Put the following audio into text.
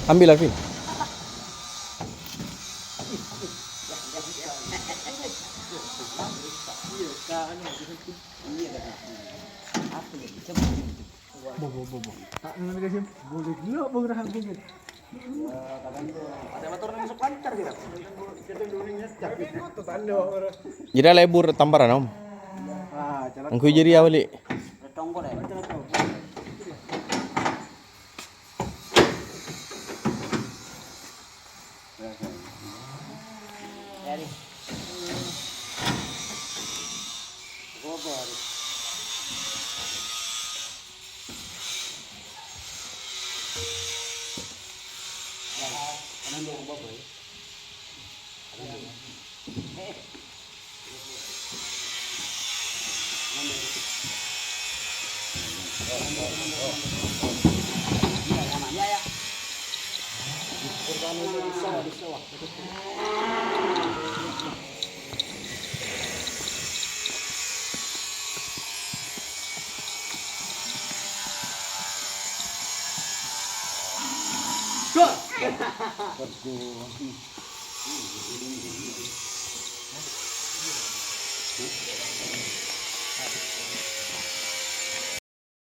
Ambil Alvin. Bobo. Tak nang kasi boleh gila bergerak bukit. Ada motor yang masuk lancar gitu. Jadi lebur tamparan om. Angku jadi awali. Tonggo deh. Dari. Gobor. Ano ko ba? Go!